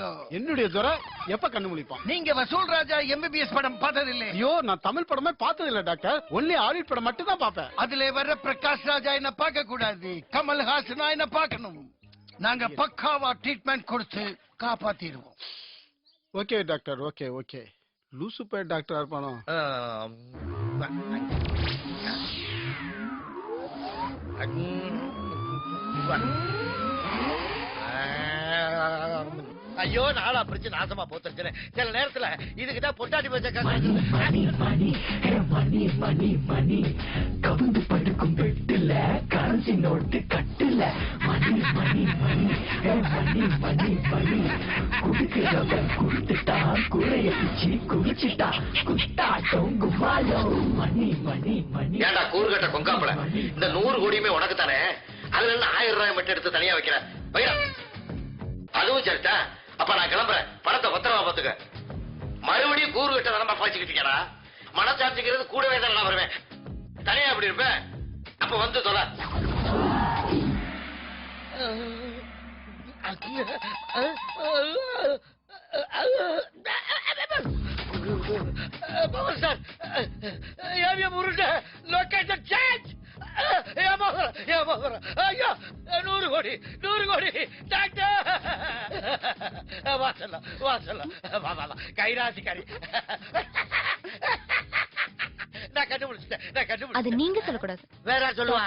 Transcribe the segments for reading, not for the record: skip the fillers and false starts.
முழிக்கும். என்னுடைய துறை எப்ப கண்ணு முழிப்பான்? நீங்க வசூல் ராஜா MBBS படம் பார்த்தது இல்ல? ஐயோ, நான் தமிழ் படமே பார்த்தது இல்ல டாக்டர். ஒன்லி ஆடிட் படம் மட்டும் தான் பாப்பேன். அதுல வர்ற பிரகாஷ் ராஜா என்ன பார்க்க கூடாது, கமல்ஹாசனா என்ன பார்க்கணும். நாங்க பக்காவா ட்ரீட்மெண்ட் கொடுத்து காப்பாத்திடுவோம். Okay doctor, okay okay. லூசு பேர் டாக்டர் இருப்பானோ? ஐயோ, நாளா பிரிச்சு நாசமா போத்துருச்சேன். சில நேரத்துல இதுக்குதான் பொட்டாட்டி பச்சை கவுந்து படுக்கும் பெட்டுல கரன்சி நோட்டு கட்டுல மணி மணி மணி மணி மணி மணி குடுக்கிறவ குடுத்துட்டா குறைய பிச்சு குடிச்சுட்டா குத்தாட்டம் குவாலோ மணி மணி மணி. ஏண்டா கூறுகட்ட கொங்காப்பல, இந்த 100 கோடியுமே உனக்கு தானே. அதுல என்ன 1000 ரூபாய் மட்டும் எடுத்து தனியா வைக்கிறேன். வைடா, அதுவும் சரிதா. அப்ப நான் கிளம்புறேன். பணத்தை பத்திரமா பாத்துக்க. மறுபடியும் கூறுகட்ட தானமா பாய்ச்சிக்கிட்டீங்கடா. மனசாட்சிக்கிறது கூடவே தான் நான் வருவேன். தனியா எப்படி இருப்பேன்? அப்ப வந்து தொலை. சார், முருண்ட லொகேஷன் சேஞ்ச். ஐயோ, 100 கோடி 100 கோடி டாக்டர். வாசல்ல வாசல்ல கைராசிக்காரி. நான் கண்டுபிடிச்சிட்டேன், நான் கண்டுபிடிச்சேன். அது நீங்க சொல்லக்கூடாது, வேற சொல்லுவா.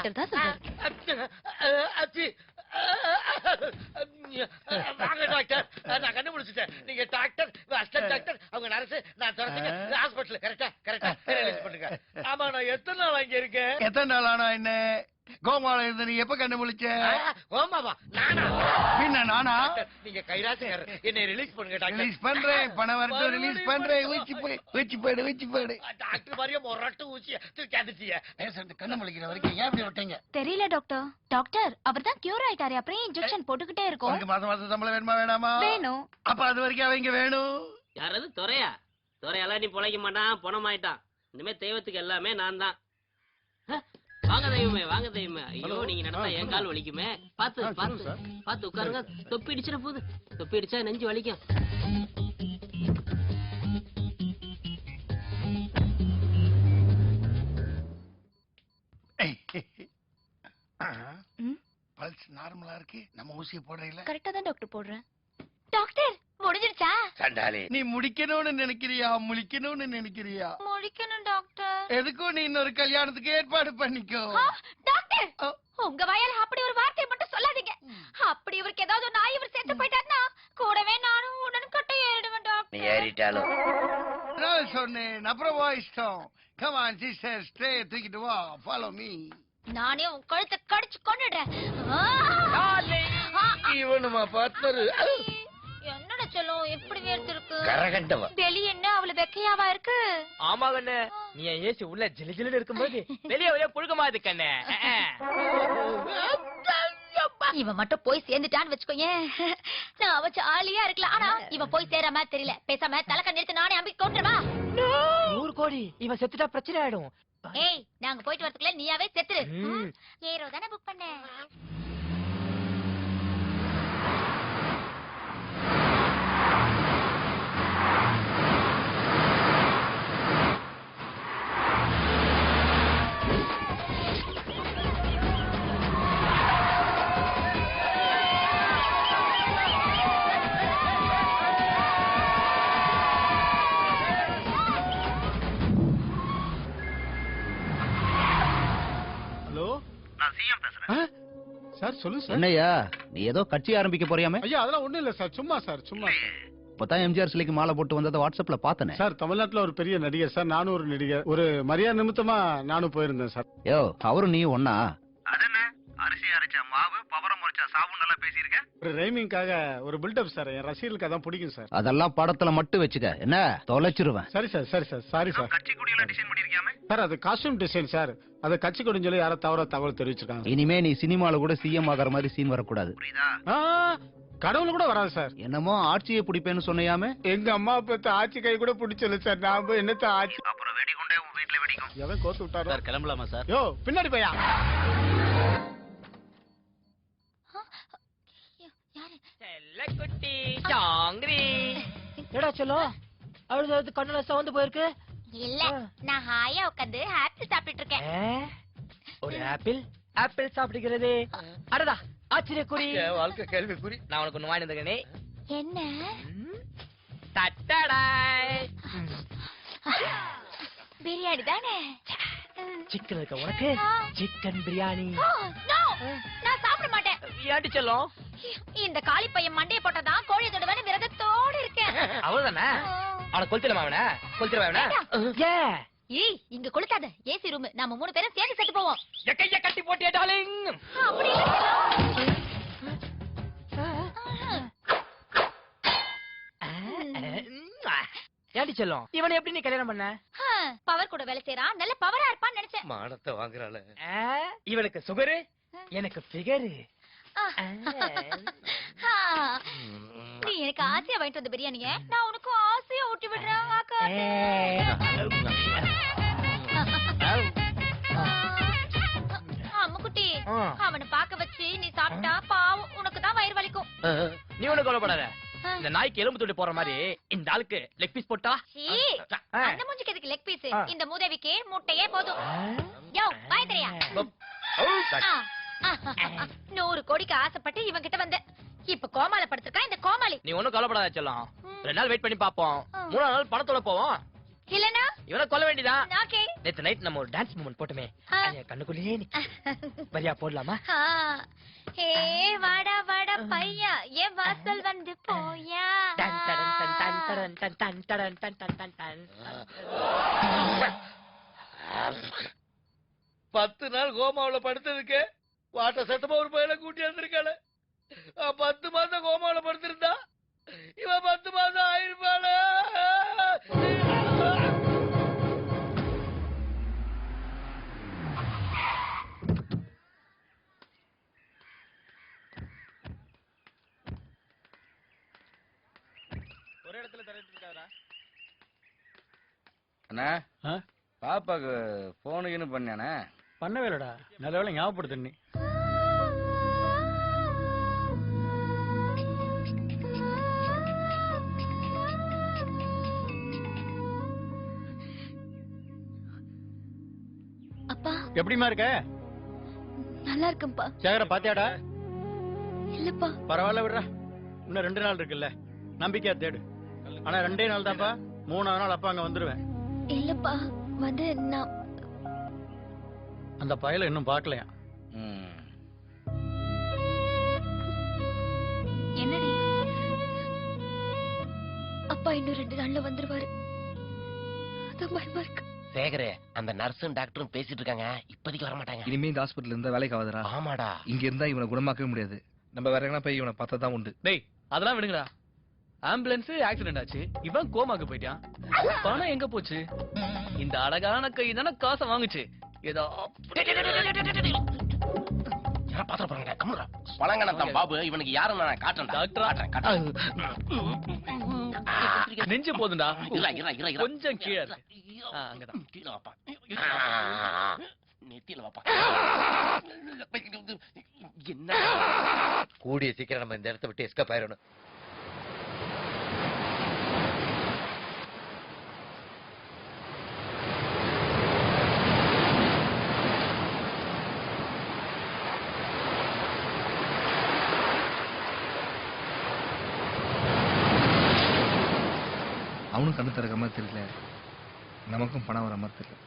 வாங்க டாக்டர், நான் கண்டுபிடிச்சிட்டேன். நீங்க டாக்டர், அசிஸ்டன்ட் டாக்டர், அவங்க நர்ஸ், நான் துரத்துங்க ஹாஸ்பிட்டல். கரெக்டா கரெக்டா ரிலீஸ் பண்ணுங்க. ஆமா, நான் எத்தனை நாள் அங்க இருக்கேன்? எத்தனை நாள் ஆனா என்ன? கோமால இருந்து நீ எப்ப கண்டுபிடிச்ச? ஓமாவா நானா? பின்ன நானா? நீங்க கைராசிக்கார, என்னை ரிலீஸ் பண்ணுங்க டாக்டர். ரிலீஸ் பண்றேன், பணம் வரட்டும், ரிலீஸ் பண்றேன். வச்சு போடு. டாக்டர் மாதிரியே மொரட்டு ஊசிய தூக்கி அடிச்சிய. கண்ணு முழிக்கிற வரைக்கும் ஏன் இப்படி விட்டீங்க? தெரியல டாக்டர். டாக்டர், அவர் தான் கியூர் ஆயிட்டாரு. அப்புறம் இன்ஜெக்ஷன் போட்டுக்கிட்டே இருக்கும். மாசம் மாசம் சம்பளம் வேணுமா வேணாமா? வேணும். அப்ப அது வரைக்கும் அவங்க வேணும். யாராவது துறையா? துறையெல்லாம் நீ பொழைக்க மாட்டான், பணமாயிட்டான். இனிமே தெய்வத்துக்கு எல்லாமே நான் தான். வாங்க தெய்வமே, வாங்க தெய்வமே. ஐயோ, நீங்க நடந்தா என் கால் வலிக்குமே. பாத்து பாத்து பாத்து உட்காருங்க. தொப்பி அடிச்சிட போகுது. தொப்பி அடிச்சா நெஞ்சு வலிக்கும். பல்ஸ் நார்மலா இருக்கு. நம்ம ஊசியை போடுறீங்களா? கரெக்டா தான் டாக்டர் போடுறேன். டாக்டர், முடிஞ்சிருச்சா? சண்டாளி, நீ முடிக்கணும்னு நினைக்கிறியா முழிக்கணும்னு நினைக்கிறியா? முடிக்கணும் டாக்டர். எதுக்கும் நீ இன்னொரு கல்யாணத்துக்கு ஏற்பாடு பண்ணிக்கோ. டாக்டர், உங்க வாயால அப்படி ஒரு வார்த்தை மட்டும் சொல்லாதீங்க. அப்படி இவருக்கு ஏதாவது ஒரு நாய் இவர் சேர்த்து போயிட்டாருன்னா கூடவே நானும் உடனும் கட்டை ஏறிடுவேன் டாக்டர். நீ ஏறிட்டாலும் நான் சொன்னேன், அப்புறம் வா இஷ்டம். Come on sister, stay, தூக்கிட்டு வா, follow me. நானே உன் கழுத்தை கடிச்சு கொன்னுடுறேன். இவனுமா பார்ட்னர். என்னடா சொல்லும், எப்படி வேர்த்திருக்கு? கரகண்டவா. வெளிய என்ன அவ்வளவு வெக்கையாவா இருக்கு? ஆமா கண்ணே, நீ ஏசி உள்ள ஜிலு ஜிலுன்னு இருக்கும்போது வெளியே ஒரே புழுக்கமா இருக்கு கண்ணே. இவன் மட்டும் போய் சேர்ந்துட்டான்னு வச்சுக்கோயேன், நான் அவ ஜாலியா இருக்கலாம். ஆனா இவன் போய் சேர மாதிரி தெரியல. பேசாம தலைக்க நிறுத்து, நானே அம்பி கொண்டுருவா. 100 கோடி இவன் செத்துட்டா பிரச்சனை ஆயிடும். ஏய், நாங்க போயிட்டு வரதுக்குள்ள நீயாவே செத்துரு. ஏரோ தானே புக் பண்ண. சார் சொல்லு சார். என்னையா, நீ ஏதோ கட்சி ஆரம்பிக்க போறியாமே? ஐயா, அதெல்லாம் ஒண்ணும் இல்ல சார், சும்மா சார், சும்மா. இப்பதான் எம்ஜிஆர் சிலைக்கு மாலை போட்டு வந்ததை வாட்ஸ்அப்ல பார்த்தனே. சார், தமிழ்நாட்டுல ஒரு பெரிய நடிகர் சார், நானும் ஒரு நடிகர். ஒரு மரியாதை நிமித்தமா நானும் போயிருந்தேன் சார். யோ, அவரும் நீ ஒன்னா? அரிசி அரைச்சா மாவு, பவரம் முறைச்சா சாவும் நல்லா பேசியிருக்க. ஒரு ரைமிங்காக ஒரு பில்டப் சார், என் ரசிகர்களுக்கு அதான் பிடிக்கும் சார். அதெல்லாம் படத்துல மட்டும் வச்சுக்க, என்ன தொலைச்சிருவேன். சரி சார், சரி சார், சாரி சார். கட்சி கொடியெல்லாம் டிசைன் பண்ணிருக்கியாமே? சார், அது காஸ்டியூம் டிசைன் சார். அது கட்சி கொடின்னு சொல்லி யாரோ தவற தகவல் தெரிவிச்சிருக்காங்க. இனிமே நீ சினிமால கூட சிஎம் ஆகிற மாதிரி சீன் வரக்கூடாது. கடவுள் கூட வராது சார். என்னமோ ஆட்சியை பிடிப்பேன்னு சொன்னையாமே? எங்க அம்மா பத்த ஆட்சி கை கூட பிடிச்சல சார். நான் போய் என்னத்த ஆட்சி? அப்புறம் வெடி கொண்டே உன் வீட்டுல வெடிக்கும். எவன் கோத்து விட்டாரோ? சார், கிளம்பலாமா சார்? யோ, பின்னாடி பையா. செல்ல குட்டி சாங்கிரி ஏடா செல்லம் அழுது கண்ணுல சவுந்து போயிருக்கு இல்ல நான் ஹாயா உட்காந்து ஆப்பிள் சாப்பிட்டு இருக்கேன். ஒரு ஆப்பிள் ஆப்பிள் சாப்பிடுகிறதே அடடா ஆச்சரியக்குறி வாழ்க்கை கேள்விக்குறி. நான் உனக்கு ஒண்ணு வாங்கி வந்தேனே. என்ன? தட்டடாய் பிரியாணி தானே? சிக்கன் இருக்க உனக்கு சிக்கன் பிரியாணி. நான் சாப்பிட மாட்டேன். ஏடி செல்லம் இந்த காளி பையன் மண்டைய போட்டதான் கோழி தொடுவேன்னு விரதத்தோடு இருக்கேன். அவ்வளவுதானே அவனை கொளுத்திடமா அவன கொளுத்திடமா அவன ஏய் இங்க கொளுத்தாத. ஏசி ரூம் நாம 3 பேரும் சேர்ந்து செத்து போவோம். கைய கட்டி போட்டியா டார்லிங். அப்படி ஏடி செல்லம் இவனை எப்படி நீ கல்யாணம் பண்ண? பவர் கூட வேலை செய்யறான், நல்ல பவரா இருப்பான்னு நினைச்சேன். மானத்தை வாங்குறாள. இவனுக்கு சுகரு எனக்கு ஃபிகரு. நீ எனக்கு ஆசையா வாங்கிட்டு வந்த பிரியாணிய நான் உனக்கு ஆசையா ஊட்டி விடுறேன். அம்முக்குட்டி அவனை பாக்க வச்சு நீ சாப்பிட்டா பாவம் உனக்கு தான் வயிறு வலிக்கும். நீ ஒண்ணு கவலைப்படாத. இந்த நாய்க்கு எலும்பு துண்டு போற மாதிரி இந்த ஆளுக்கு லெக் பீஸ் போட்டா. அந்த மூஞ்சிக்கு எதுக்கு லெக் பீஸ்? இந்த மூதேவிக்கு முட்டையே போதும். யோ வாய் தெரியா? 100 கோடிக்கு ஆசைப்பட்டு இவன் கிட்ட வந்த இப்ப கோமால படுத்திருக்கா இந்த கோமாளி. நீ ஒண்ணும் கவலைப்படாத செல்லம். 2 நாள் வெயிட் பண்ணி பாப்போம். 3ஆவது நாள் பணத்தோட போவோம். இல்லனா இவனை கொல்ல வேண்டியதான். ஓகே. நேத்து நைட் நம்ம ஒரு டான்ஸ் மூமெண்ட் போட்டுமே. கண்ணுக்குள்ளேயே நீ வரியா போடலாமா? ஏ வாடா வாடா பையா என் வாசல் வந்து போயா. Done done done done done done done done done done done done. 10 நாள் கோமாவுல படுத்ததுக்கு வாட்ட சத்தமா ஒரு பையனை கூட்டி வந்திருக்காள. 10 மாசம் கோமாவுல படுத்திருந்தா இவன் 10 மாசம் ஆயிருப்பாள. ஒரே இடத்துல தரையிட்டு இருக்காரா? அண்ணா பாப்பாக்கு போனுக்குன்னு பண்ணானே. பண்ணவே இல்லடா, நல்ல வேளை ஞாபகப்படுத்த நீ. அப்பா எப்படிமா இருக்க? நல்லா இருக்கும்பா. சேகர பாத்தியாடா? இல்லப்பா. பரவாயில்ல விடுறா, இன்னும் 2 நாள் இருக்குல்ல, நம்பிக்கையா தேடு. ஆனா 2 நாள் தான்ப்பா, 3ஆவது நாள் அப்பா அங்க வந்துருவேன். இல்லப்பா வந்து நான் அந்த பயல இன்னும் பாக்கலையா? என்னடி? அப்பா இன்னும் 2 நாள்ல வந்துருவாரு. அதான் பயமா இருக்கு. சேகரே, அந்த நர்ஸும் டாக்டரும் பேசிட்டு இருக்காங்க, இப்போதைக்கு வர மாட்டாங்க. இனிமே இந்த ஹாஸ்பிட்டல் இருந்தா வேலைக்கு ஆகுதுடா. ஆமாடா. இங்க இருந்தா இவனை குணமாக்கவே முடியாது. நம்ம வேற எங்கன்னா போய் இவனை பார்த்தா தான் உண்டு. டேய் அதெல்லாம் விடுங்கடா. ஆம்புலன்ஸ் ஆக்சிடென்ட் ஆச்சு, இவன் கோமாக்கு போயிட்டான். பணம் எங்க போச்சு? இந்த அழகான கை தானே காசை வாங்குச்சு. ஏதோ பாத்திர போறாங்க. கம்முடா. பழங்கனத்தான் பாபு, இவனுக்கு யாருன்னு நான் காட்டுறேன். டாக்டர் நெஞ்சு போதுண்டா. கொஞ்சம் கீழே அங்கதான் கீழே வாப்பா. நெத்தியில வாப்பா. என்ன கூடிய சீக்கிரம் நம்ம இந்த இடத்த விட்டு எஸ்கேப் ஆயிரணும். அவனும் கண்ணு திறக்க மாதிரி தெரியல, நமக்கும் பணம் வர மாதிரி தெரியல.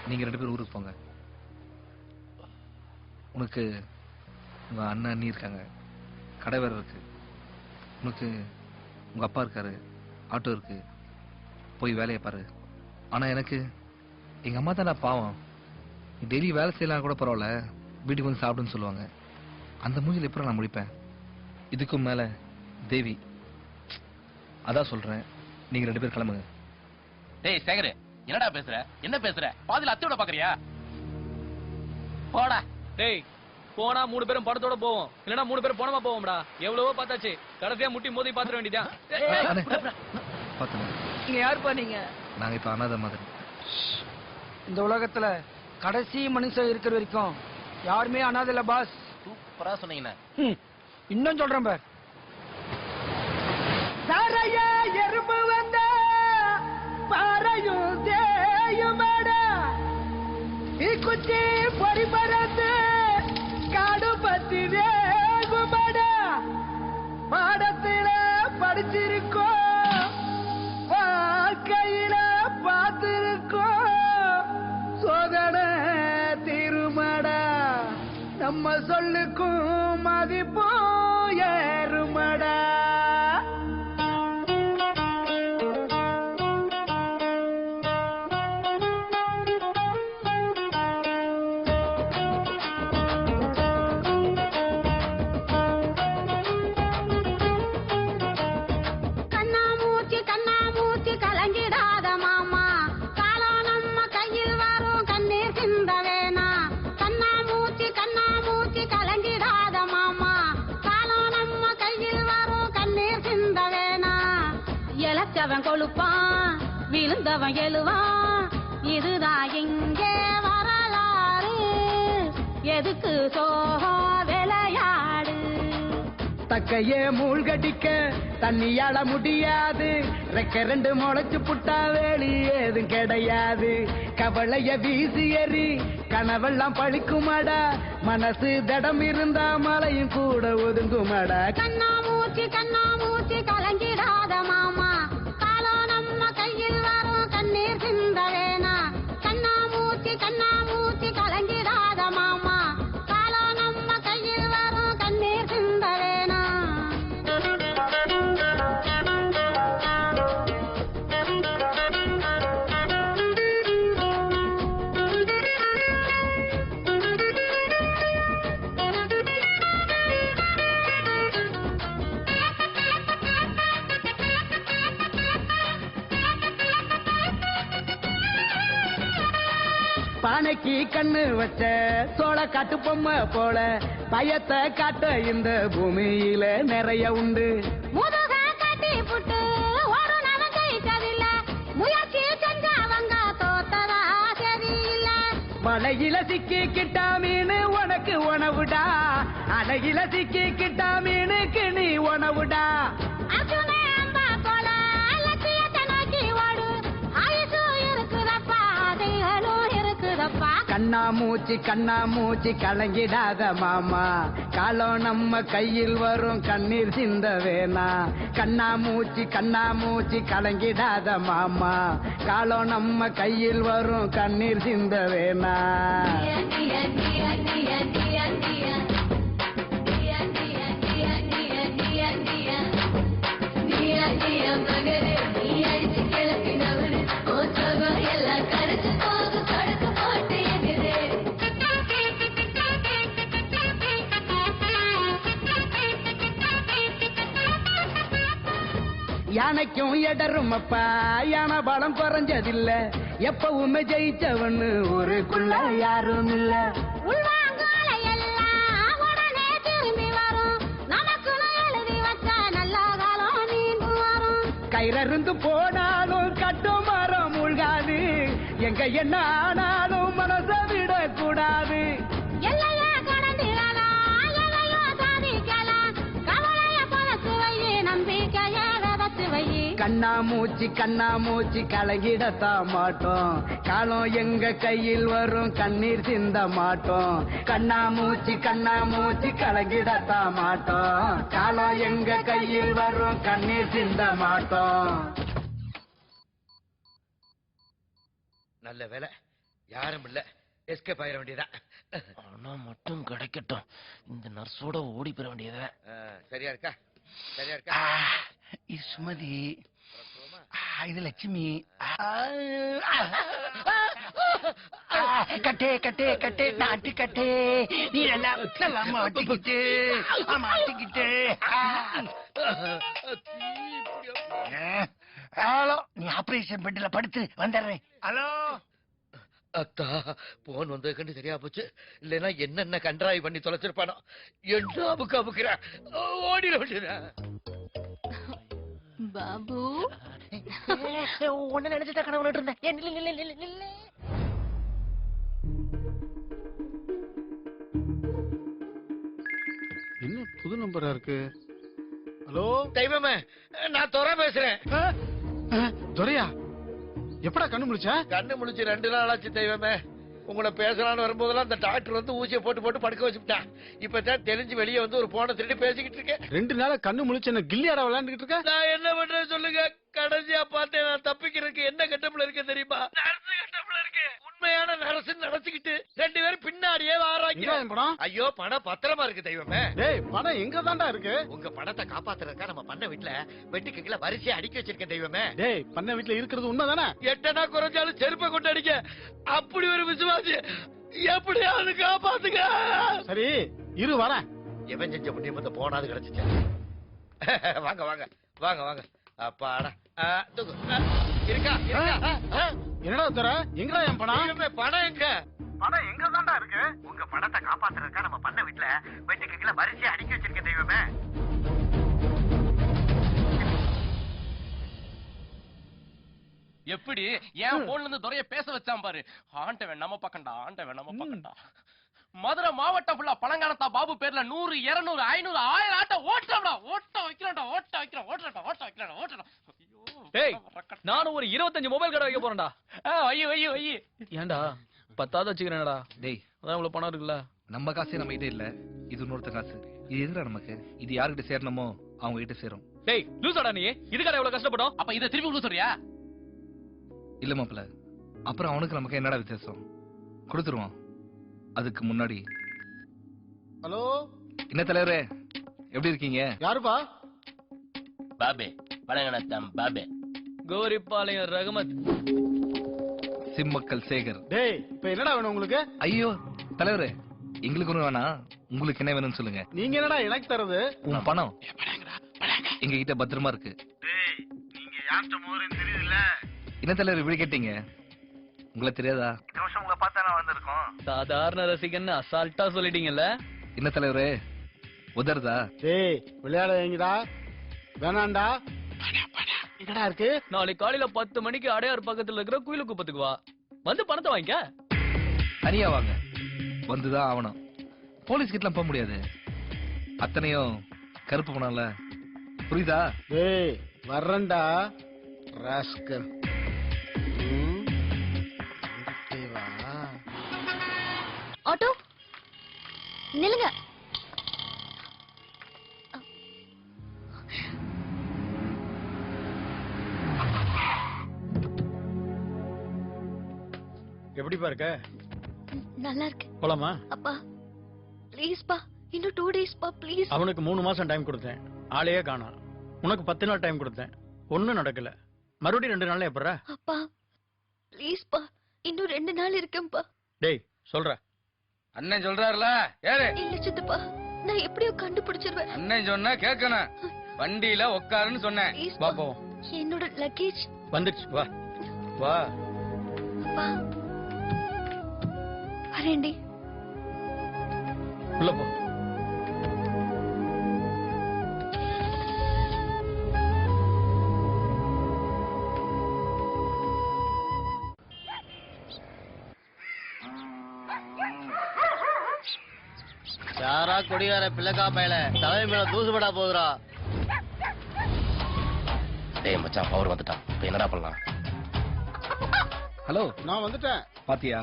நீங்க 2 பேரும் ஊருக்கு போங்க. உனக்கு உங்க அண்ணன் அண்ணி இருக்காங்க, கடை வேற இருக்கு. உனக்கு உங்க அப்பா இருக்காரு, ஆட்டோ இருக்கு, போய் வேலையை பாரு. ஆனா எனக்கு எங்க அம்மா தான் பாவம். டெய்லி வேலை செய்யலாம் கூட பரவாயில்ல, வீட்டுக்கு வந்து சாப்பிடுன்னு சொல்லுவாங்க. அந்த மூஞ்சில் எப்படி நான் முடிப்பேன்? இதுக்கும் மேல தேவி. அதான் சொல்றேன், நீங்க 2 பேர் கிளம்புங்க. டேய் சேகரே, என்னடா பேசுற? என்ன பேசுற? பாதியில அத்தையோட பாக்குறியா? போடா. டேய் போனா 3 பேரும் படத்தோட போவோம், இல்லனா 3 பேரும் போனமா போவோம்டா. எவ்வளவோ பார்த்தாச்சு, கடைசியா முட்டி மோதி பாத்துற வேண்டியதான். பாத்துங்க, நீங்க யாருப்பா நீங்க? நாங்க இப்ப அனாதை மாதிரி. இந்த உலகத்துல கடைசி மனுஷன் இருக்கிற வரைக்கும் யாருமே அனாதை இல்ல பாஸ். சூப்பரா சொன்னீங்கண்ணே. இன்னும் சொல்றேன் பார். சாரையா எறும்பு வந்த பாறையும் தேயுமாடா, குச்சி பொறி பறந்து காடு பத்தி வேகுமாடா. பாடத்தில படிச்சிருக்கோம், வாழ்க்கையில பார்த்திருக்கோம், சோதனை திருமடா. நம்ம சொல்லுக்கும் மதிப்போ ஏறுமடா. அவன் கொழுப்பான் விழுந்தவன் எழுவான், இதுதான் இங்கே வரலாறு. எதுக்கு சோகோ விளையாடு. தக்கையே மூழ்கடிக்க தண்ணியால முடியாது, ரெக்க ரெண்டு முளைச்சு புட்டா வேலி ஏதும் கிடையாது. கவலைய வீசி எறி கனவெல்லாம் பழிக்குமாடா, மனசு தடம் இருந்தா மலையும் கூட ஒதுங்குமாடா. கண்ணா மூச்சு கலங்கிடாத மாமா, காலம் நம்ம கையில் வரும் கண்ணீர் சிந்த வேணா. கண்ணா மூச்சு கலங்கிடாத மாமா, காலம் நம்ம கையில் வரும் கண்ணீர் சிந்த வேணா. பானைக்கு கண்ணு வச்ச சோள காட்டு பொம்மை போல பயத்தை காட்ட இந்த பூமியில நிறைய உண்டு. முதுக கட்டி புட்டு ஒரு நாளும் ஜெயிச்சதில்ல, முயற்சி செஞ்சவங்க தோத்ததா சரியில்லை. வலையில சிக்கி கிட்டா மீன் உனக்கு உணவுடா, அலையில சிக்கி கிட்டா மீனுக்கு நீ உணவுடா. அர்ஜுனே அம்பா போல லட்சியத்தை நோக்கி ஓடு, ஆயுசு இருக்குதப்பா, அதிகளும் இருக்குதப்பா. கண்ணா மூச்சு கலங்கிடாத மாமா, காலம் நம்ம கையில் வரும் கண்ணீர் சிந்த வேணா. கண்ணா மூச்சு கலங்கிடாத மாமா, காலம் நம்ம கையில் வரும் கண்ணீர் சிந்த வேணா. யானைக்கும் எடரும் அப்பா, யானை பலம் குறைஞ்சதில்ல, எப்பவுமே ஜெயிச்சவன்னு ஊருக்குள்ள யாரும் இல்ல. உள்வாங்கால எல்லாம் உடனே திரும்பி வரும், நமக்குன்னு எழுதி வச்ச நல்ல காலம் நீண்டு வரும். கயிறிருந்து போனாலும் கட்டு மரம் மூழ்காது, எங்க என்ன ஆனாலும் மனச விடக்கூடாது. எல்லையா கடந்திடலாம், எதையோ சாதிக்கலாம், கவலைய பழத்து வை, நம்பிக்கைய விதைச்சு வை. கண்ணா மூச்சு கலங்கிடத்தான் மாட்டோம், காலம் எங்க கையில் வரும் கண்ணீர் சிந்த மாட்டோம். கண்ணா மூச்சு கலங்கிடத்தான் மாட்டோம், காலம் எங்க கையில் வரும் கண்ணீர் சிந்த மாட்டோம். நல்ல வேலை யாரும் இல்ல, எஸ்கேப் ஆயிட வேண்டியதான். ஆனா மட்டும் கிடைக்கட்டும், இந்த நர்ஸோட ஓடி பெற வேண்டியதான். சரியா இருக்கா? இது சுமதி, இது லட்சுமி. கட்டே நாட்டு கட்டே, நீ நல்லா மாட்டிக்கிட்டு ஹலோ, நீ ஆபரேஷன் பெட்ல படுத்து வந்துடுறேன். ஹலோ அத்தா, போன் வந்தது கண்டு சரியா போச்சு, இல்லைன்னா என்னென்ன கண்ட்ராய் பண்ணி தொலைச்சிருப்பானோ. என்ன அமுக்குற, ஓடிட வேண்டியதா. பாபு ஒன்னு நினைச்சுட்டா கனவுல இருந்தேன். நம்பரா இருக்கு. ஹலோ தெய்வமே, நான் துறை பேசுறேன். துரையா, எப்படா கண்ணு முழிச்சா? கண்ணு முழிச்சு 2 நாள் ஆச்சு தெய்வமே. உங்களை பேசலான்னு வரும்போதெல்லாம் அந்த டாக்டர் வந்து ஊசியை போட்டு போட்டு படுக்க வச்சுட்டான். இப்பதான் தெரிஞ்சு வெளியே வந்து ஒரு போனை திருடி பேசிக்கிட்டு இருக்கேன். 2 நாளா கண்ணு முழிச்சு என்ன கில்லியாடா விளையாண்டுகிட்டு இருக்க? நான் என்ன பண்றேன் சொல்லுங்க. கடைசியா பார்த்தேன், நான் தப்பிக்கிறதுக்கு என்ன கட்டப்புல இருக்க தெரியுமா? நரசு கட்டப்புல இருக்கு. உண்மையான நரசு நினைச்சுக்கிட்டு 2 பேரும் பின்னாடியே வாராங்க. ஐயோ, பணம் பத்திரமா இருக்கு தெய்வமே. டேய், பணம் எங்க தான்டா இருக்கு? உங்க பணத்தை காப்பாத்துறதுக்கா நம்ம பண்ண வீட்டுல வெட்டிக்கீழ வரிசையா அடுக்கி வச்சிருக்கேன் தெய்வமே. டேய், பண்ண வீட்டுல இருக்கிறது உண்மைதானே? எட்டனா குறைஞ்சாலும் செருப்பை கொண்டு அடிக்க அப்படி ஒரு விசுவாசி. எப்படியாவது காப்பாத்துங்க. சரி இரு வரேன். எவன் செஞ்ச புண்ணியம் இந்த போனாது கிடைச்சிச்சு. வாங்க வாங்க வாங்க வாங்க. அப்பாடா. இருக்கா? என்னடா தர? எங்கடா என் பணம்? பணம் எங்க? பணம் எங்க தான்டா இருக்கு? உங்க பணத்தை காப்பாத்துறதுக்கா நம்ம பண்ண வீட்டுல வெட்டிக்கீழ வரிசையா அடுக்கி வச்சிருக்கேன் தெய்வமே. எப்படி என் போன்ல இருந்து துரைய பேச வச்சான் பாரு. ஆண்டவன் நம்ம பக்கண்டா, ஆண்டவன் நம்ம பக்கண்டா. மதுரை மாவட்டம் ஃபுல்லா பழங்கானத்தா பாபு பேர்ல 100, 200, 500, 1000 ஆட்ட ஓட்டடா. ஓட்ட வைக்கிறடா, ஓட்ட வைக்கிறோம், ஓட்டடா, ஓட்ட வைக்கிறடா, ஓட்டடா. டேய், நானும் ஒரு 25 மொபைல் கடை வைக்க போறேன்டா. ஐயோ ஐயோ ஐயோ. ஏன்டா 10வது வச்சுக்கிறேன்டா. டேய், அதான் இவ்வளவு பணம் இருக்குல்ல. நம்ம காசே நம்ம கிட்ட இல்ல, இது இன்னொருத்த காசு. இது எதுடா நமக்கு? இது யார்கிட்ட சேரணுமோ அவங்க கிட்ட சேரும். டேய், லூசாடா நீ. இதுக்காக எவ்வளவு கஷ்டப்பட்டோம்? அப்ப இத திருப்பி கொடுத்துறியா? இல்ல மாப்பிள்ள, அப்புறம் அவனுக்கு நமக்கு என்னடா வித்தியாசம்? கொடுத்துருவான். அதுக்கு முன்னாடி ஹலோ, என்ன தலைவரே, எப்படி இருக்கீங்க? யாருப்பா? பாபே, பழங்கானத்தம் பாபே. கோரிப்பாளையம் ரஹமத். சிம்மக்கல் சேகர். டேய், இப்ப என்னடா வேணும் உங்களுக்கு? ஐயோ தலைவரே, எங்களுக்கு ஒண்ணு வேணா, உங்களுக்கு என்ன வேணும்னு சொல்லுங்க. நீங்க என்னடா எனக்கு தரது? உன் பணம் எங்க கிட்ட பத்திரமா இருக்கு. நீங்க யார்கிட்ட மோறேன்னு தெரியுதுல்ல? என்ன தலைவர் இப்படி கேட்டீங்க? உங்களுக்கு தெரியாதா? இந்த வருஷம் உங்களை பார்த்தா நான் வந்திருக்கோம். சாதாரண ரசிகன்னு அசால்ட்டா சொல்லிட்டீங்கல்ல. என்ன தலைவரே, உதர்தா? டேய், விளையாட வைங்கடா. வேணாண்டா. என்னடா இருக்கு? நாளைக்கு காலையில 10 மணிக்கு அடையார் பக்கத்துல இருக்கிற குயிலு குப்பத்துக்கு வா. வந்து பணத்தை வாங்கிக்க. தனியா வாங்க. வந்துதான் ஆகணும். போலீஸ் கிட்டலாம் போக முடியாது. அத்தனையும் கருப்பு பணம்ல, புரியுதா? டேய், வர்றேன்டா ராஸ்கல். ஆட்டோ நில்லுங்க. எப்படிப்பா இருக்க? நல்லா இருக்கு. போலாமா? அப்பா ப்ளீஸ் பா, இன்னும் 2 days பா ப்ளீஸ். அவனுக்கு 3 மாசம் டைம் கொடுத்தேன், ஆளையே காணோம். உனக்கு 10 நாள் டைம் கொடுத்தேன், ஒண்ணும் நடக்கல. மறுபடியும் 2 நாள்ல எப்பறா? அப்பா ப்ளீஸ் பா, இன்னும் 2 நாள் இருக்கேன்பா. டேய் சொல்ற. அண்ணன் சொல்றாருல, ஏறு. இல்ல சித்தப்பா, நான் எப்படியோ கண்டுபிடிச்சிருவேன். அண்ணன் சொன்னா கேட்கணும். வண்டியில உட்காருன்னு சொன்னேன். வா போவோம். என்னோட லக்கேஜ் வந்துடுச்சு, வா வா. அப்பா வரேன்டி. உள்ள போ. யாரா கொடியார பிள்ளைக்கா பயல தலைமை மேல தூசுபடா போகுதுரா. டேய் மச்சான், பவர் வந்துட்டான். இப்ப என்னடா பண்ணலாம்? ஹலோ, நான் வந்துட்டேன். பாத்தியா?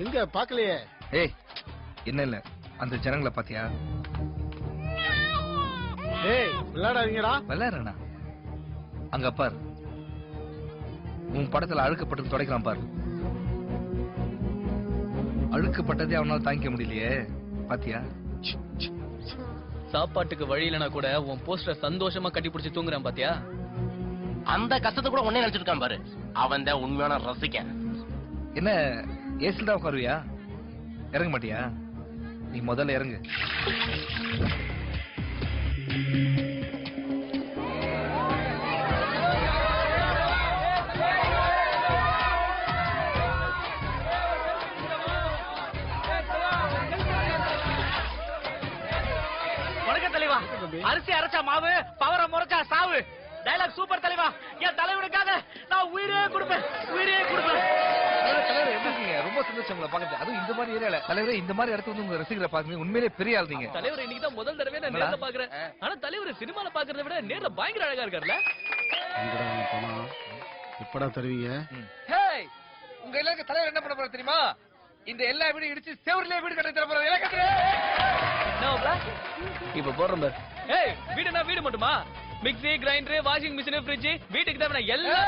எங்க பாக்கலையே. ஏய், என்ன இல்ல, அந்த ஜனங்களை பாத்தியா? ஏய், விளையாடாதீங்கடா. விளையாடுறா. அங்க பார், உன் படத்துல அழுக்கப்பட்டு துடைக்கலாம் பாரு. அழுக்கப்பட்டதே அவனால தாங்கிக்க முடியலையே, பாத்தியா? சாப்பாட்டுக்கு வழி இல்லனா கூட உன் போஸ்டர் சந்தோஷமா கட்டி பிடிச்சு தூங்குறான் பாத்தியா? அந்த கஷ்டத்தை கூட உன்னே நினைச்சிருக்கான் பாரு. அவன் தான் உண்மையான ரசிகன். என்ன ஏசில் தான் உட்காருவியா? இறங்க மாட்டியா? நீ முதல்ல இறங்கு. வணக்கம் தலைவா. அரிசி அரைச்சா மாவு, பவர முறைச்சா சாவு. டைலாக் சூப்பர் தலைவா. என் தலைவனுக்காக நான் உயிரே கொடுப்பேன், உயிரே கொடுப்பேன். தலைவர் எப்படி இருக்கீங்க? ரொம்ப சந்தோஷம் உங்களை பார்க்கறது. அதுவும் இந்த மாதிரி ஏரியால தலைவரே இந்த மாதிரி இடத்துல வந்து உங்க ரசிகரை பாக்குறீங்க. உண்மையிலே பெரிய ஆள் நீங்க. தலைவர் இன்னைக்கு தான் முதல் தடவை நான் நேர்ல பாக்குறேன். ஆனா தலைவர் சினிமால பாக்குறத விட நேர்ல பயங்கர அழகா இருக்காருல்ல. எப்படா தருவீங்க? ஹேய், உங்க எல்லாருக்கும் தலைவர் என்ன பண்ண போறாரு தெரியுமா? இந்த எல்லா வீடும் இடிச்சு செவர்லயே வீடு கட்ட தர போறாரு. இப்ப போறோம் பாரு. ஏய், வீடுனா வீடு மட்டுமா? Mixie, grinder, washing machine, fridge, வீட்டுக்கு தேவையான எல்லாம்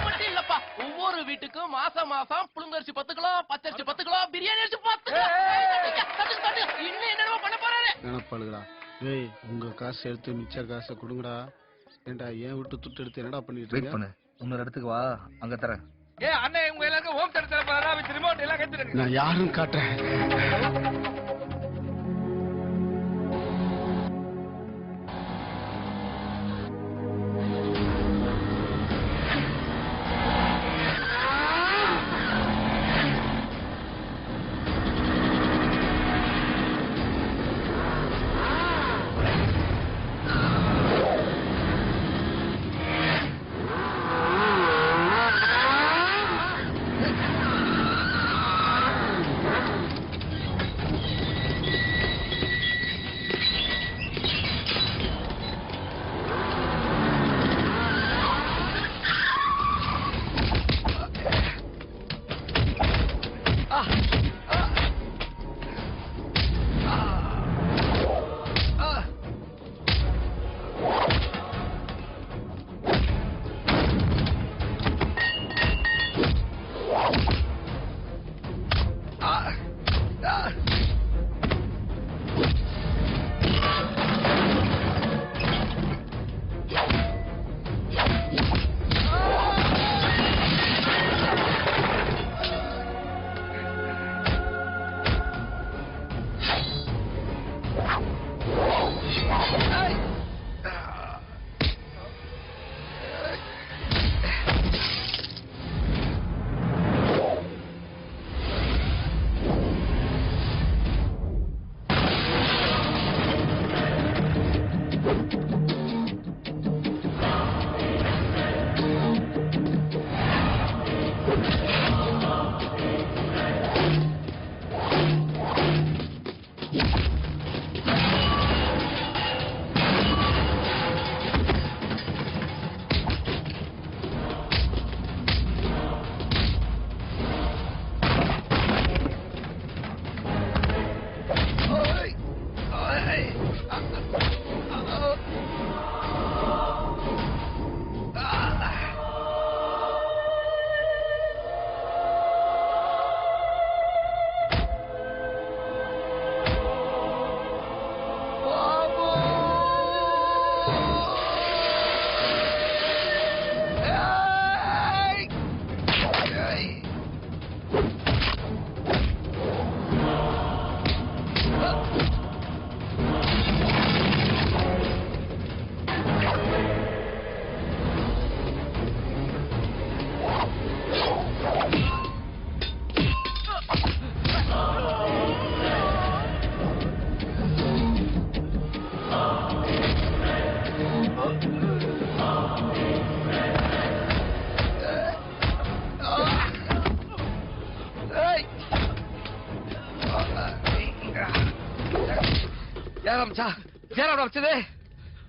மட்டும் இல்லப்பா. ஒவ்வொரு வீட்டுக்கும் மாசம் புழுங்கரிசி 10 கிலோ, பச்சரிசி 10 கிலோ, பிரியாணி அரிசி 10 கிலோ. இன்னும் என்னடா பண்ண போறாரு? நினைப்பாளுடா. டேய், உங்க காசு எடுத்து மிச்ச காசை கொடுங்கடா. ஏண்டா ஏன் விட்டு துட்டு எடுத்து என்னடா பண்ணிட்டு வெயிட் பண்ணு. இன்னொரு இடத்துக்கு வா, அங்க தரேன். அண்ணே உங்க எல்லாருக்கும் ஹோம் தேட்டர் தர போறா. வித் ரிமோட் எல்லாம் கத்துறேன். நான் யாரும் காட்டுறேன்.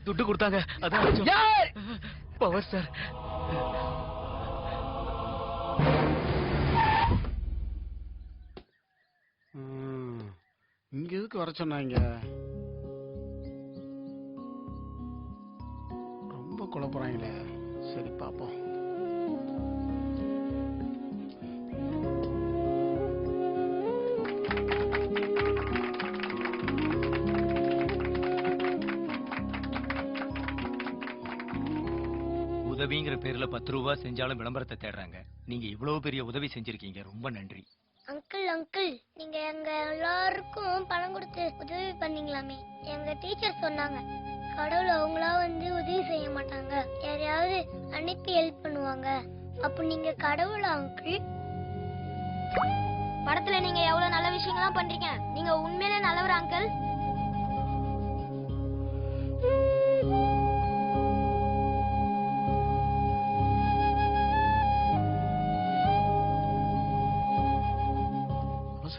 துட்டு கொடுத்தாங்க. அதான் பவர் சார். இங்க எதுக்கு வர சொன்னாங்க? ரொம்ப குழப்பறாங்களே. சரி பாப்போம். உதவிங்கிற பேர்ல 10 ரூபாய் செஞ்சாலும் விளம்பரத்தை தேடுறாங்க. நீங்க இவ்வளவு பெரிய உதவி செஞ்சிருக்கீங்க, ரொம்ப நன்றி. அங்கிள் நீங்க எங்க எல்லாருக்கும் பணம் கொடுத்து உதவி பண்ணீங்களாமே. எங்க டீச்சர் சொன்னாங்க கடவுள் அவங்களா வந்து உதவி செய்ய மாட்டாங்க, யாரையாவது அனுப்பி ஹெல்ப் பண்ணுவாங்க. அப்ப நீங்க கடவுளா அங்கிள்? படத்துல நீங்க எவ்வளவு நல்ல விஷயங்கள்லாம் பண்றீங்க. நீங்க உண்மையிலே நல்லவர் அங்கிள்.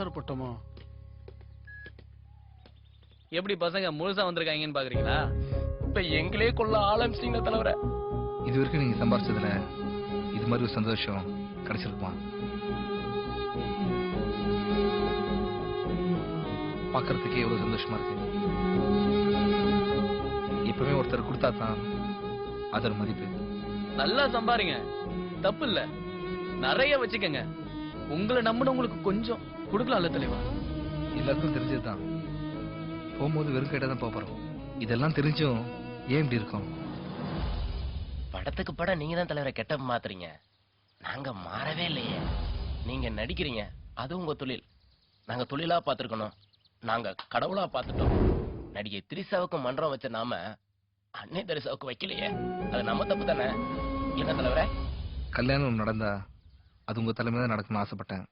அவசரப்பட்டோமோ? எப்படி பசங்க முழுசா வந்திருக்காங்கன்னு பாக்குறீங்களா? இப்ப எங்களே கொள்ள ஆரம்பிச்சிட்டீங்க தலைவர. இது வரைக்கும் நீங்க சம்பாரிச்சதுல இது மாதிரி ஒரு சந்தோஷம் கிடைச்சிருக்குமா? பாக்குறதுக்கே எவ்வளவு சந்தோஷமா இருக்கு. எப்பவுமே ஒருத்தர் கொடுத்தா தான் அதோட மதிப்பு. நல்லா சம்பாரிங்க, தப்பு இல்ல, நிறைய வச்சுக்கங்க. உங்களை நம்பினவங்களுக்கு கொஞ்சம் கொடுக்கலாம்ல தலைவா? எல்லாருக்கும் தெரிஞ்சதுதான். போகும்போது வெறும் கையில தான் போறோம். இதெல்லாம் தெரிஞ்சும் ஏன் இப்படி இருக்கும்? படத்துக்கு படம் நீங்க தான் தலைவரை கெட்ட மாத்துறீங்க. நாங்க மாறவே இல்லையே. நீங்க நடிக்கிறீங்க, அது உங்க தொழில். நாங்க தொழிலா பார்த்திருக்கணும், நாங்க கடவுளா பார்த்துட்டோம். நடிகை திரிசாவுக்கு மன்றம் வச்ச நாம அன்னை தெரசாவுக்கு வைக்கலையே, அது நம்ம தப்பு தானே? என்ன தலைவரே? கல்யாணம் நடந்தா அது உங்க தலைமையில தான் நடக்கணும்னு ஆசைப்பட்டேன்.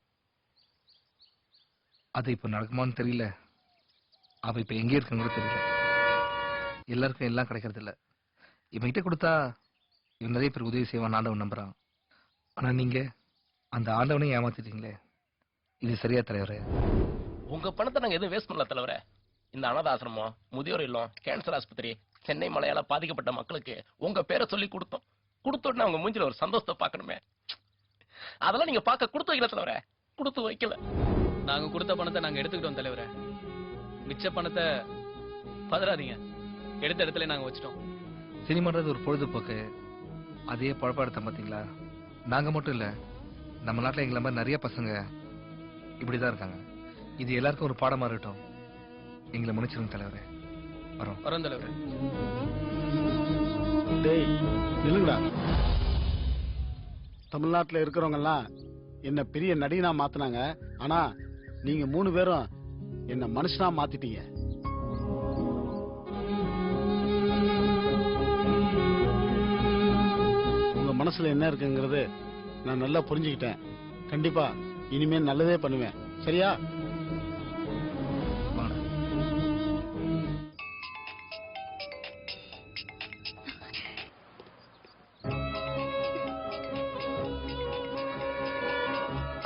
அது இப்ப நடக்குமான்னு தெரியல. அவ இப்ப எங்க இருக்குன்னு தெரியல. எல்லாருக்கும் எல்லாம் கிடைக்கிறது இல்ல. இவன் கிட்ட கொடுத்தா இவன் நிறைய பேர் உதவி செய்வான் ஆண்டவன் நம்புறான். ஆனா நீங்க அந்த ஆண்டவனையும் ஏமாத்திட்டீங்களே. இது சரியா தலைவரே? உங்க பணத்தை நாங்க எதுவும் வேஸ்ட் பண்ணல தலைவரே. இந்த அனாதாசிரமம், முதியோர் இல்லம், கேன்சர் ஆஸ்பத்திரி, சென்னை மலையால பாதிக்கப்பட்ட மக்களுக்கு உங்க பேரை சொல்லி கொடுத்தோம். கொடுத்தோன்னு அவங்க மூஞ்சில ஒரு சந்தோஷத்தை பார்க்கணுமே. அதெல்லாம் நீங்க பார்க்க கொடுத்து வைக்கல தலைவரே, கொடுத்து வைக்கல. நாங்க கொடுத்த பணத்தை நாங்க எடுத்துக்கிட்டோம் தலைவரே. மிச்ச பணத்தை பதறாதீங்க, எடுத்த இடத்துல நாங்க வச்சிட்டோம். சினிமான்றது ஒரு பொழுதுபோக்கு. அதே பழப்பாடுத்த பாத்தீங்களா? நாங்க மட்டும் இல்ல, நம்ம நாட்டுல எங்களை மாதிரி நிறைய பசங்க இப்படிதான் இருக்காங்க. இது எல்லாருக்கும் ஒரு பாடமா இருக்கட்டும். எங்களை மன்னிச்சிருங்க தலைவரே. வரோம் தலைவரே. டேய் நில்லுங்கடா. தமிழ்நாட்டுல இருக்கிறவங்க எல்லாம் என்ன பெரிய நடிகனா மாத்தினாங்க. ஆனா நீங்க 3 பேரும் என்ன மனுஷனா மாத்திட்டீங்க. உங்க மனசுல என்ன இருக்குங்கிறது நான் நல்லா புரிஞ்சுக்கிட்டேன். கண்டிப்பா இனிமே நல்லதே பண்ணுவேன். சரியா?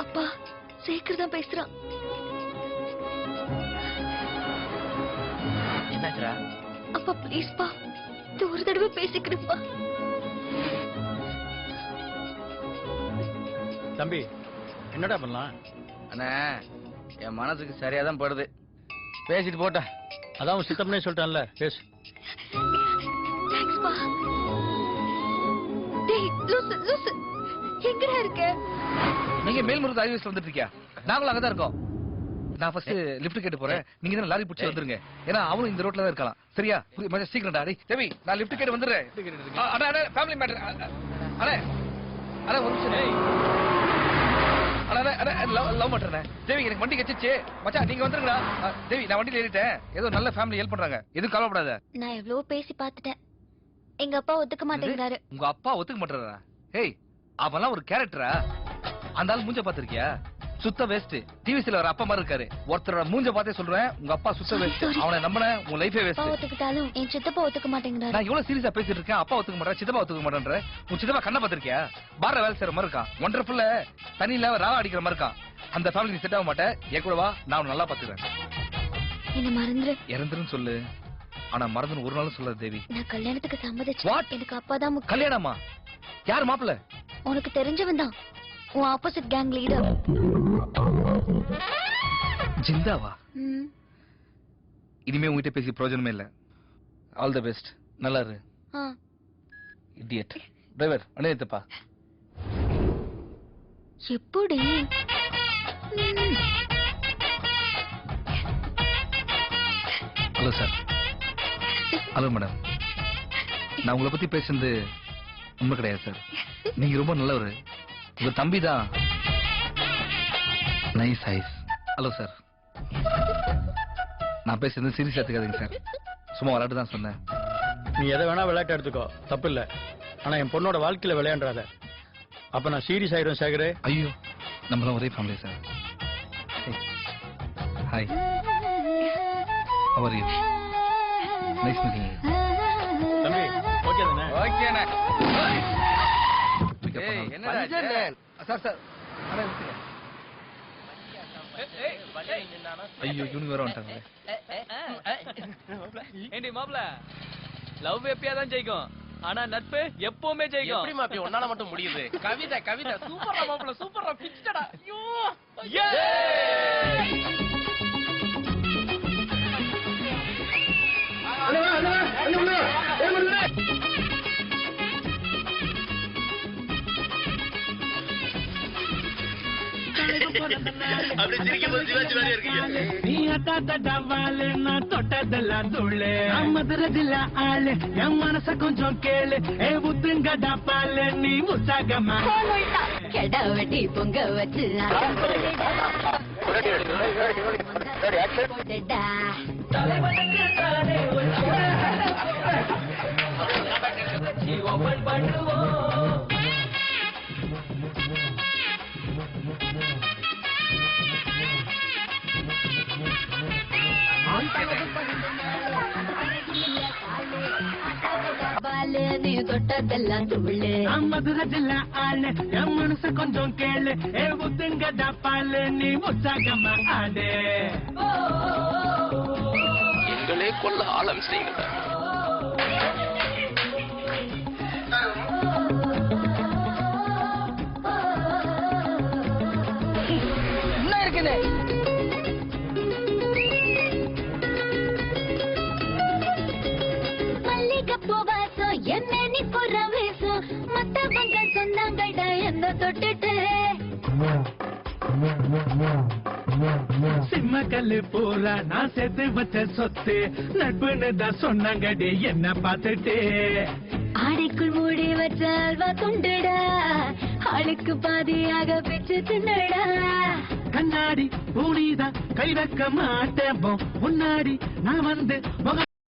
அப்பா சேகர் தான் பேசுறான். என்னாச்சுடா? அப்பா ப்ளீஸ் பா, இது ஒரு தடவை பேசிக்கிறேன்ப்பா. தம்பி என்னடா பண்ணலாம்? அண்ணா என் மனசுக்கு சரியாதான் படுது. பேசிட்டு போட்ட. அதான் உன் சித்தப்பனே சொல்லிட்டான்ல, பேசு. தேங்க்ஸ் பா. டேய் லூசு லூசு, எங்கடா இருக்க? நீங்க மேல்முருகன் ஹைவேஸ்ல வந்துட்டு இருக்கியா? நாங்களும் அங்கதான் இருக்கோம். நான் ஃபர்ஸ்ட் லிஃப்ட் கேட்டு போறேன். நீங்க தான் லாரி பிடிச்சி வந்துருங்க. ஏன்னா அவனும் இந்த ரோட்ல தான் இருக்கலாம். சரியா? கொஞ்சம் சீக்கிரம்டா. டேய் தேவி, நான் லிஃப்ட் கேட்டு வந்துடுறேன். அட அட ஃபேமிலி மேட்டர். அட அட ஒரு நிமிஷம். அட அட லவ் பண்றேனே. தேவி எனக்கு வண்டி கச்சிச்சு. மச்சான் நீங்க வந்துருங்கடா. தேவி நான் வண்டியில ஏறிட்டேன். ஏதோ நல்ல ஃபேமிலி ஹெல்ப் பண்றாங்க. எதுவும் கவலைப்படாத. நான் எவ்வளவு பேசி பார்த்துட்டேன். எங்க அப்பா ஒத்துக்க மாட்டேங்கிறாரு. உங்க அப்பா ஒத்துக்க மாட்டாரா? ஏய் அவன்லாம் ஒரு கேரக்டரா? அந்த ஆள் மூஞ்ச பாத்திருக்கியா? சுத்த வேஸ்ட். டிவிஸ்ல வர அப்பா மாதிரி இருக்காரு. ஒருத்தரோட மூஞ்ச பார்த்தே சொல்றேன், உங்க அப்பா சுத்த வேஸ்ட். அவனை நம்பின உன் லைஃபே வேஸ்ட். அப்பா ஒத்துக்கிட்டாலும் என் சித்தப்பா ஒத்துக்க மாட்டேங்கிறாரு. நான் இவ்வளவு சீரியஸா பேசிட்டு இருக்கேன். அப்பா ஒத்துக்க மாட்டேன், சித்தப்பா ஒத்துக்க மாட்டேன்ற. உன் சித்தப்பா கண்ணை பாத்திருக்கியா? பார வேலை செய்யற மாதிரி இருக்கான். ஒண்டர்ஃபுல்ல தண்ணியில ராவா அடிக்கிற மாதிரி இருக்கான். அந்த ஃபேமிலி செட் ஆக மாட்டேன். என் கூட வா, நான் உன்னை நல்லா பாத்துக்கிறேன். என்ன மறந்துரு. இறந்துருன்னு சொல்லு, ஆனா மறந்துன்னு ஒரு நாளும் சொல்லாத தேவி. நான் கல்யாணத்துக்கு சம்மதிச்சேன். எனக்கு அப்பா தான் முக்கியம். கல்யாணமா? யார் மாப்பிள்ள? உனக்கு தெரிஞ்சவன் தான், உன் ஆப்போசிட் கேங் லீடர். ஜிந்தாவா? இனிமே உங்ககிட்ட பேசி பிரயோஜனமே இல்ல. All the best. நல்லா இரு. இடியட். டிரைவர் அணையத்தப்பா. எப்படி? Hello sir. Hello madam. நான் உங்களை பத்தி பேசுறது உண்மை கிடையாது சார். நீங்க ரொம்ப நல்லவரு. உங்க தம்பி தான் நைஸ் ஐஸ். Hello sir. நான் பேசுறது சீரியஸா எடுத்துக்காதீங்க சார். சும்மா விளையாட்டு தான் சொன்னேன். நீ எதை வேணா விளையாட்டு எடுத்துக்கோ, தப்பு இல்ல. ஆனா என் பொண்ணோட வாழ்க்கையில விளையாண்டாத. அப்ப நான் சீரியஸ் ஆயிடும் சேகரே. ஐயோ, நம்மளாம் ஒரே family sir. Hi, how are you? Nice meeting you. தம்பி ஓகே தானே? ஓகேண்ணே. என்னடா சார் சார் அட விட்டுங்க. ஐயோ இவனுங்க வேற வந்துட்டாங்க. ஏண்டி மாப்ள லவ் எப்பயாதான் ஜெயிக்கும் ஆனா நட்பு எப்பவுமே ஜெயிக்கும். எப்படி மாப்பி உன்னால மட்டும் முடியுது? கவிதை கவிதை சூப்பரா மாப்ள சூப்பரா பிச்சடா. ஐயோ நீ அட்டாத்தடவாலு நான் தொட்டதெல்லாம் தூளு மதுரை ஜில்லா ஆளு என் மனச கொஞ்சம் கேளு ஏ உத்துங்கடா பாலு நீ உற்சாகமா கெட வெட்டி பொங்க வச்சு நீ தொட்டதெல்லாம் துள்ளு மதுரை ஜில்லா ஆளு என் மனச கொஞ்சம் கேளு ஏ உத்துங்கடா பாலு நீ உற்சாகமா ஆடு எங்களே கொல்ல ஆரம்பிச்சிட்டீங்க. என்ன இருக்குது மல்லிகைப்பூ வாசம் என்ன நீ போற வேசம் மத்தவங்க சொன்னாங்கடா என்ன தொட்டுட்டு சிம்மக்கல்லு பூரா நான் சேர்த்து வச்ச சொத்து நட்புன்னு தான் சொன்னாங்கடி என்ன பார்த்துட்டு ஆடைக்குள் மூடி வச்ச அல்வா துண்டுடா ஆளுக்கு பாதியாக பிச்சு தின்னடா கண்ணாடி பூனிதான் கை வைக்க மாட்டேன் முன்னாடி நான் வந்து